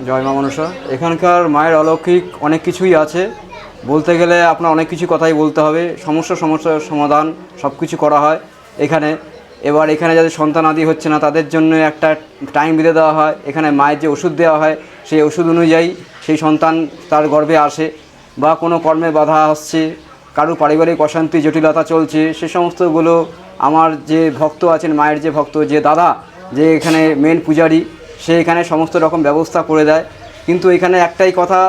জয় মা মনসা। এখানকার মায়ের অলৌকিক অনেক কিছুই আছে, বলতে গেলে আপনার অনেক কিছু কথাই বলতে হবে। সমস্যার সমাধান সব কিছু করা হয় এখানে। এবার এখানে যাদের সন্তানাদি হচ্ছে না তাদের জন্য একটা টাইম বেঁধে দেওয়া হয়। এখানে মায়ের যে ওষুধ দেওয়া হয় সেই ওষুধ অনুযায়ী সেই সন্তান তার গর্ভে আসে। বা কোনো কর্মে বাধা আসছে, কারো পারিবারিক অশান্তি জটিলতা চলছে, সে সমস্তগুলো আমার যে ভক্ত আছেন, মায়ের যে ভক্ত, যে দাদা, যে এখানে মেন পূজারি, সে এখানে সমস্ত রকম ব্যবস্থা করে দেয়। কিন্তু এখানে একটাই কথা,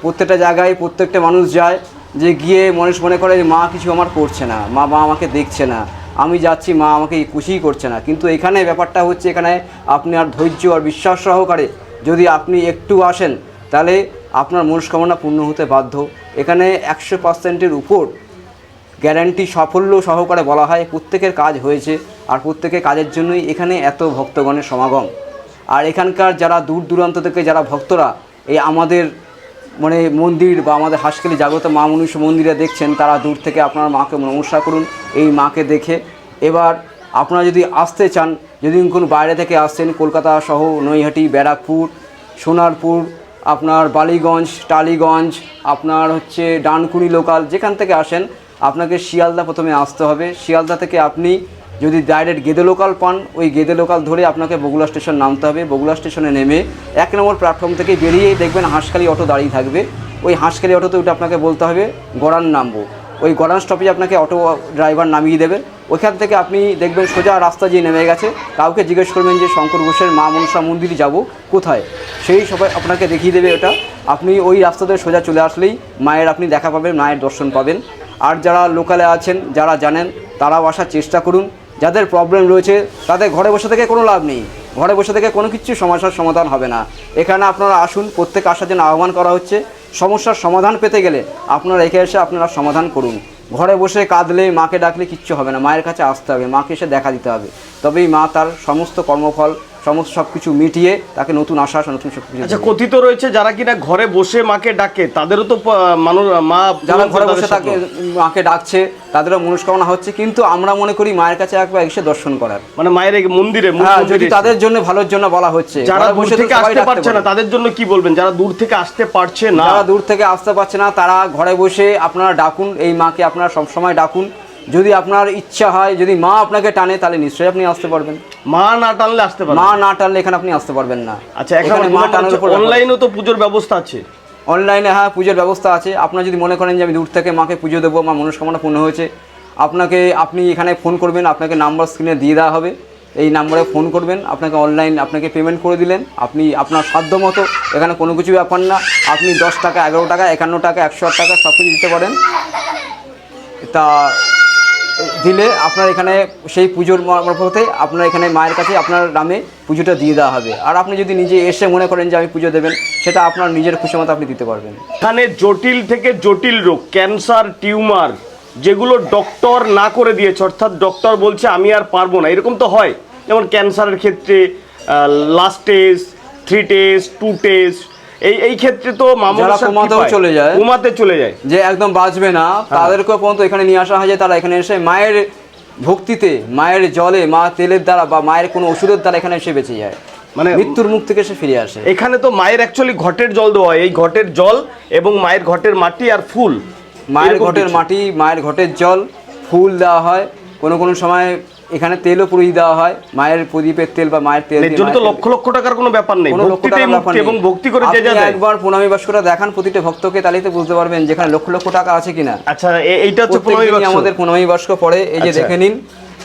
প্রত্যেকটা জায়গায় প্রত্যেকটা মানুষ যায় যে গিয়ে মানুষ মনে করে যে মা কিছু আমার করছে না, মা আমাকে দেখছে না, আমি যাচ্ছি মা আমাকে খুশিই করছে না। কিন্তু এখানে ব্যাপারটা হচ্ছে, এখানে আপনি আর ধৈর্য আর বিশ্বাস সহকারে যদি আপনি একটু আসেন তাহলে আপনার মনস্কামনা পূর্ণ হতে বাধ্য। এখানে 100%-এর উপর গ্যারান্টি সাফল্য সহকারে বলা হয় প্রত্যেকের কাজ হয়েছে। আর প্রত্যেকের কাজের জন্যই এখানে এত ভক্তগণের সমাগম। আর এখানকার যারা দূর দূরান্ত থেকে যারা ভক্তরা এই আমাদের মানে মন্দির বা আমাদের হাঁসখালি জাগ্রত মা মনসা মন্দিরে দেখছেন, তারা দূর থেকে আপনার মাকে নমস্কার করুন এই মাকে দেখে। এবার আপনারা যদি আসতে চান, যদি কোনো বাইরে থেকে আসছেন, কলকাতা সহ নৈহাটি, ব্যারাকপুর, সোনারপুর, আপনার বালিগঞ্জ, টালিগঞ্জ, আপনার হচ্ছে ডানকুনি লোকাল, যেখান থেকে আসেন আপনাকে শিয়ালদা প্রথমে আসতে হবে। শিয়ালদা থেকে আপনি যদি ডাইরেক্ট গেদে লোকাল পান, ওই গেদে লোকাল ধরে আপনাকে বগুড়া স্টেশন নামতে হবে। বগুড়া স্টেশনে নেমে 1 নম্বর প্ল্যাটফর্ম থেকে বেরিয়েই দেখবেন হাঁসখালি অটো দাঁড়িয়ে থাকবে। ওই হাঁসখালি অটোতে উঠে আপনাকে বলতে হবে গড়ান নামবো। ওই গড়ান স্টপেজে আপনাকে অটো ড্রাইভার নামিয়ে দেবে। ওইখান থেকে আপনি দেখবেন সোজা রাস্তা দিয়ে নেমে গেছে, কাউকে জিজ্ঞেস করবেন যে শঙ্কর ঘোষের মা মনসা মন্দিরে যাব কোথায়, সেই সবাই আপনাকে দেখিয়ে দেবে ওটা। আপনি ওই রাস্তাতে সোজা চলে আসলেই মায়ের আপনি দেখা পাবেন, মায়ের দর্শন পাবেন। আর যারা লোকালে আছেন, যারা জানেন, তারাও আসার চেষ্টা করুন। যাদের প্রবলেম রয়েছে তাদের ঘরে বসে থেকে কোনো লাভ নেই, ঘরে বসে থেকে কোনো কিছু সমস্যার সমাধান হবে না। এখানে আপনারা আসুন, প্রত্যেক আসার জন্য আহ্বান করা হচ্ছে। সমস্যার সমাধান পেতে গেলে আপনারা এখানে এসে আপনারা সমাধান করুন। ঘরে বসে কাঁদলে, মাকে ডাকলে কিচ্ছু হবে না, মায়ের কাছে আসতে হবে, মাকে এসে দেখা দিতে হবে। তবেই মা তার সমস্ত কর্মফল সমস্ত সব কিছু মিটিয়ে তাকে নতুন আশা, নতুন সব কিছু। আচ্ছা, কথিত রয়েছে যারা কিনা ঘরে বসে মাকে ডাকে তাদেরও তো মানুষ, মা যারা ঘরে বসে তাকে মাকে ডাকছে তাদেরও মনস্কামনা হচ্ছে। কিন্তু আমরা মনে করি মায়ের কাছে একবার এসে দর্শন করার, মানে মায়ের মন্দিরে যদি তাদের জন্য ভালোর জন্য বলা হচ্ছে। যারা দূর থেকে আসতে পারছে না তাদের জন্য কি বলবেন? যারা দূর থেকে আসতে পারছে না, যারা দূর থেকে আসতে পারছে না তারা ঘরে বসে আপনারা ডাকুন, এই মাকে আপনারা সবসময় ডাকুন। যদি আপনার ইচ্ছা হয়, যদি মা আপনাকে টানে, তাহলে নিশ্চয়ই আপনি আসতে পারবেন। মা না টানলে আসতে পারবেন, মা না টানলে এখানে আপনি আসতে পারবেন না। আচ্ছা, এখানে মা টানার উপর অনলাইনেও তো পুজোর ব্যবস্থা আছে। অনলাইনে হ্যাঁ, পুজোর ব্যবস্থা আছে। আপনারা যদি মনে করেন যে আমি দূর থেকে মাকে পুজো দেবো, আমার মনস্কামনা পূর্ণ হয়েছে, আপনি এখানে ফোন করবেন, আপনাকে নাম্বার স্ক্রিনে দিয়ে দেওয়া হবে। এই নাম্বারে ফোন করবেন, আপনাকে অনলাইন আপনাকে পেমেন্ট করে দিলেন। আপনি আপনার সাধ্য মতো, এখানে কোনো কিছু ব্যাপার না, আপনি 10 টাকা, 11 টাকা, 51 টাকা, 108 টাকা সব কিছু দিতে পারেন। তা দিলে আপনার এখানে সেই পুজোর মারফতে আপনার এখানে মায়ের কাছে আপনার নামে পুজোটা দিয়ে দেওয়া হবে। আর আপনি যদি নিজে এসে মনে করেন যে আমি পুজো দেবেন, সেটা আপনার নিজের খুশি মতো আপনি দিতে পারবেন। এখানে জটিল থেকে জটিল রোগ, ক্যান্সার, টিউমার, যেগুলো ডক্টর না করে দিয়েছে, অর্থাৎ ডক্টর বলছে আমি আর পারবো না, এরকম তো হয়। যেমন ক্যান্সারের ক্ষেত্রে লাস্ট টেস্ট, 3 টেস্ট, 2 টেস্ট, এই ক্ষেত্রে তো ঘুমাতে চলে যায়, যে একদম বাঁচবে না, তাদেরকেও পর্যন্ত এখানে নিয়ে আসা হয়। যে তারা এখানে এসে মায়ের ভক্তিতে, মায়ের জলে, মা তেলের দ্বারা বা মায়ের কোনো ওষুধের দ্বারা এখানে এসে বেঁচে যায়, মানে মৃত্যুর মুখ থেকে সে ফিরে আসে। এখানে তো মায়ের অ্যাকচুয়ালি ঘটের জল দেওয়া হয়, এই ঘটের জল এবং মায়ের ঘটের মাটি আর ফুল, মায়ের ঘটের মাটি, মায়ের ঘটের জল, ফুল দেওয়া হয়। কোনো সময় এখানে তেলও পুড়িয়ে দেওয়া হয়, মায়ের প্রদীপের তেল বা মায়ের তেল। এর জন্য তো লক্ষ লক্ষ টাকার কোনো ব্যাপার নেই, এবং ভক্তি করে যে যায়। একবার প্রণামী বাক্সটা দেখান প্রতিটা ভক্তকে, তাহলেই তো বুঝতে পারবেন যেখানে লক্ষ লক্ষ টাকা আছে কিনা। আচ্ছা, এইটা হচ্ছে প্রণামী বাক্স, আমাদের প্রণামী বাক্স পড়ে। এই যে দেখে নিন,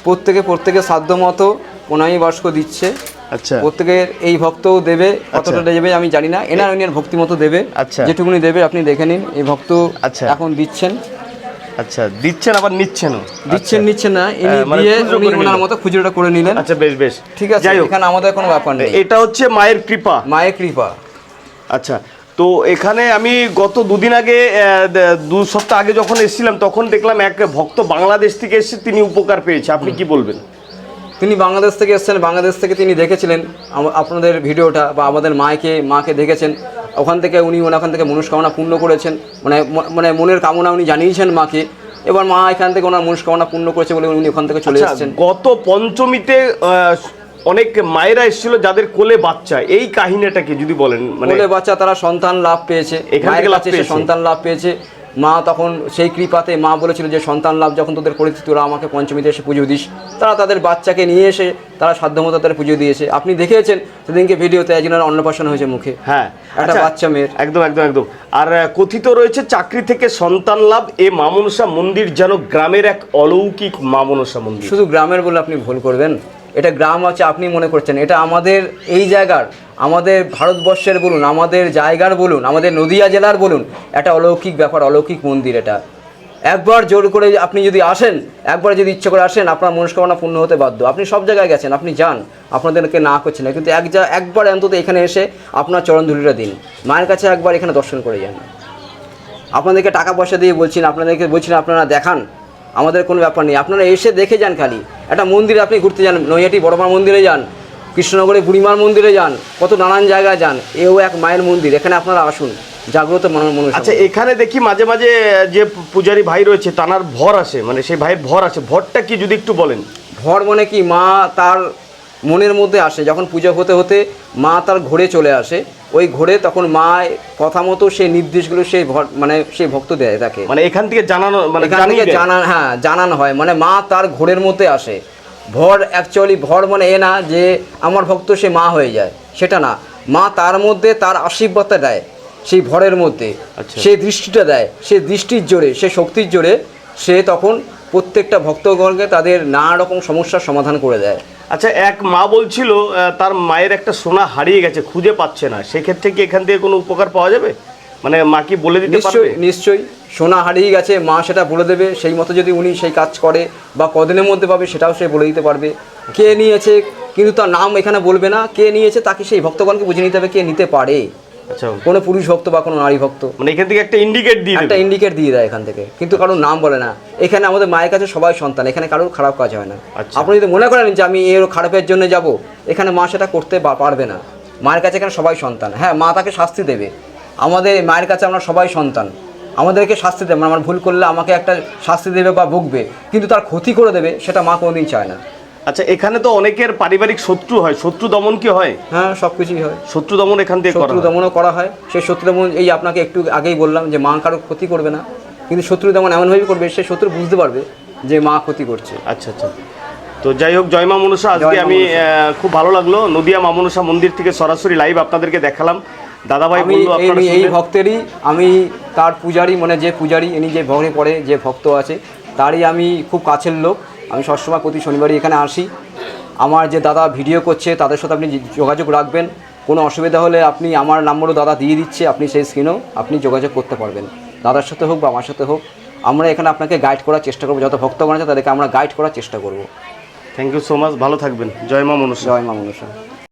প্রত্যেকে সাধ্য মতো প্রণামী বাক্স দিচ্ছে। আচ্ছা, প্রত্যেকের এই ভক্তও দেবে, কতটা দেবে আমি জানি না, এনার ভক্তি মতো দেবে। আচ্ছা, যেটুকুনি দেবে আপনি দেখে নিন। এই ভক্ত এখন দিচ্ছেন। আচ্ছা, দিচ্ছেন আবার নিচ্ছেন না, ইনি দিয়ে উনি ওনার মতো খুচরোটা করে নিলেন। আচ্ছা, বেশ ঠিক আছে, এখানে আমাদের কোনো ব্যাপার নেই, এটা হচ্ছে মায়ের কৃপা। আচ্ছা, তো এখানে আমি গত 2 দিন আগে, 2 সপ্তাহ আগে যখন এসেছিলাম, তখন দেখলাম এক ভক্ত বাংলাদেশ থেকে এসে তিনি উপকার পেয়েছে। আপনি কি বলবেন? তিনি বাংলাদেশ থেকে এসেছেন, বাংলাদেশ থেকে তিনি দেখেছিলেন আপনাদের ভিডিওটা বা আমাদের মাকে দেখেছেন। ওখান থেকে মনস্কামনা পূর্ণ করেছেন, মানে মনের কামনা উনি জানিয়েছেন মাকে। এবার মা এখান থেকে ওনার মনস্কামনা পূর্ণ করেছে বলে উনি ওখান থেকে চলে এসেছেন। গত পঞ্চমীতে অনেক মায়েরা এসেছিল যাদের কোলে বাচ্চা, এই কাহিনীটাকে যদি বলেন, মানে কোলে বাচ্চা তারা সন্তান লাভ পেয়েছে, এখান থেকে মায়ের লাভ কাছে এসে পেয়েছে। সন্তান লাভ পেয়েছে। মা তখন সেই কৃপাতে মা বলেছিল যে সন্তান লাভ যখন তোদের করেছি তোরা আমাকে পঞ্চমীতে এসে পুজো দিস। তারা তাদের বাচ্চাকে নিয়ে এসে তারা সাধ্যমতো তাদের পুজো দিয়েছে। আপনি দেখেছেন সেদিনকে ভিডিওতে একজনের অন্নপ্রাশন হয়েছে মুখে, হ্যাঁ একটা আচ্ছা, বাচ্চা মেয়ের। একদম একদম একদম। আর কথিত রয়েছে চাকরি থেকে সন্তান লাভ, এ মা মনসা মন্দির যেন গ্রামের এক অলৌকিক মা মনসা মন্দির। শুধু গ্রামের বলে আপনি ভুল করবেন, এটা গ্রাম আছে আপনি মনে করছেন, এটা আমাদের এই জায়গার, আমাদের ভারতবর্ষের বলুন, আমাদের জায়গার বলুন, আমাদের নদিয়া জেলার বলুন, একটা অলৌকিক ব্যাপার, অলৌকিক মন্দির এটা। একবার জোর করে আপনি যদি আসেন, একবার যদি ইচ্ছে করে আসেন, আপনার মনস্কামনা পূর্ণ হতে বাধ্য। আপনি সব জায়গায় গেছেন, আপনি যান, আপনাদেরকে না করছেন না, কিন্তু একবার অন্তত এখানে এসে আপনার চরণধুলিটা দিন, মায়ের কাছে একবার এখানে দর্শন করে যান। আপনাদেরকে টাকা পয়সা দিয়ে বলছি না, আপনাদেরকে বলছি না আপনারা দেখান, আমাদের কোনো ব্যাপার নেই, আপনারা এসে দেখে যান। খালি একটা মন্দিরে আপনি ঘুরতে যান, নৈহাটি বড়মার মন্দিরে যান, কৃষ্ণনগরে বুড়িমার মন্দিরে যান, কত নানান জায়গায় যান, এও এক মায়ের মন্দির, এখানে আপনারা আসুন, জাগ্রত মানুষ। আচ্ছা, এখানে দেখি মাঝে মাঝে যে পূজারী ভাই রয়েছে তানার ভর আসে, মানে সেই ভাইয়ের ভর আসে, ভরটা কি যদি একটু বলেন? ভর মানে কি, মা তার মনের মধ্যে আসে, যখন পুজো হতে হতে মা তার ঘোরে চলে আসে, ওই ঘোরে তখন মা কথা মতো সেই নির্দেশগুলো সেই মানে সেই ভক্ত দেয় তাকে, মানে এখান থেকে জানানো, মানে এখান থেকে জানানো হয়, মানে মা তার ঘোরের মধ্যে আসে। ভর অ্যাকচুয়ালি ভর মানে এ না যে আমার ভক্ত সে মা হয়ে যায়, সেটা না। মা তার মধ্যে তার আশীর্বাদটা দেয় সেই ভরের মধ্যে, আচ্ছা। সেই দৃষ্টিটা দেয়, সেই দৃষ্টির জোরে, সে শক্তির জোরে সে তখন প্রত্যেকটা ভক্তগণকে তাদের নানা রকম সমস্যার সমাধান করে দেয়। আচ্ছা, এক মা বলছিল তার মায়ের একটা সোনা হারিয়ে গেছে, খুঁজে পাচ্ছে না, সেক্ষেত্রে কি এখান থেকে কোনো উপকার পাওয়া যাবে? মানে মা কি বলে দিতে পারবে? নিশ্চয়ই নিশ্চয়ই, সোনা হারিয়ে গেছে, মা সেটা বলে দেবে, সেই মতো যদি উনি সেই কাজ করে বা কদিনের মধ্যে পাবে সেটাও সে বলে দিতে পারবে। কে নিয়েছে কিন্তু তার নাম এখানে বলবে না, কে নিয়েছে তাকে সেই ভক্তগণকে বুঝে নিতে হবে কে নিতে পারে। আচ্ছা, কোনো পুরুষ ভক্ত বা কোনো নারী ভক্ত, মানে এখান থেকে একটা ইন্ডিকেট দিয়ে একটা ইন্ডিকেট দিয়ে দেয় এখান থেকে, কিন্তু কারোর নাম বলে না। এখানে আমাদের মায়ের কাছে সবাই সন্তান, এখানে কারোর খারাপ কাজ হয় না। আচ্ছা। আপনি যদি মনে করেন যে আমি এর খারাপের জন্য যাব, এখানে মা সেটা করতে পারবে না। মায়ের কাছে এখানে সবাই সন্তান। হ্যাঁ, মা তাকে শাস্তি দেবে, আমাদের মায়ের কাছে আমরা সবাই সন্তান, আমাদেরকে শাস্তি দেবে, আমার ভুল করলে আমাকে একটা শাস্তি দেবে বা বকবে, কিন্তু তার ক্ষতি করে দেবে সেটা মা কোনোদিন চায় না। আচ্ছা, এখানে তো অনেকের পারিবারিক শত্রু হয়, শত্রু দমন কি হয়? হ্যাঁ, সব কিছুই হয়, শত্রু দমন এখান থেকে করা শত্রু হয়। দমনও করা হয়। সেই শত্রু দমন এই আপনাকে একটু আগেই বললাম যে মা কারো ক্ষতি করবে না, কিন্তু শত্রু দমন এমনভাবে করবে সে শত্রু বুঝতে পারবে যে মা ক্ষতি করছে। আচ্ছা আচ্ছা, তো যাই হোক, জয় মা মনসা। আজকে আমি খুব ভালো লাগলো, নদিয়া মা মনসা মন্দির থেকে সরাসরি লাইভ আপনাদেরকে দেখালাম। দাদাভাই আমি বললো আপনারা এই শুনলেন। ভক্তেরই, আমি তার পূজারি, মানে যে পূজারি ইনি যে ভবনে পড়ে যে ভক্ত আছে তারই আমি খুব কাছের লোক। আমি সবসময় প্রতি শনিবারই এখানে আসি। আমার যে দাদা ভিডিও করছে তাদের সাথে আপনি যোগাযোগ রাখবেন, কোনো অসুবিধা হলে আপনি আমার নাম্বারও দাদা দিয়ে দিচ্ছে, আপনি সেই স্ক্রিনেও আপনি যোগাযোগ করতে পারবেন, দাদার সাথে হোক বা আমার সাথে হোক। আমরা এখানে আপনাকে গাইড করার চেষ্টা করবো, যত ভক্তগণ আছে তাদেরকে আমরা গাইড করার চেষ্টা করব। থ্যাংক ইউ সো মাচ, ভালো থাকবেন। জয় মা মনসা। জয় মা মনসা।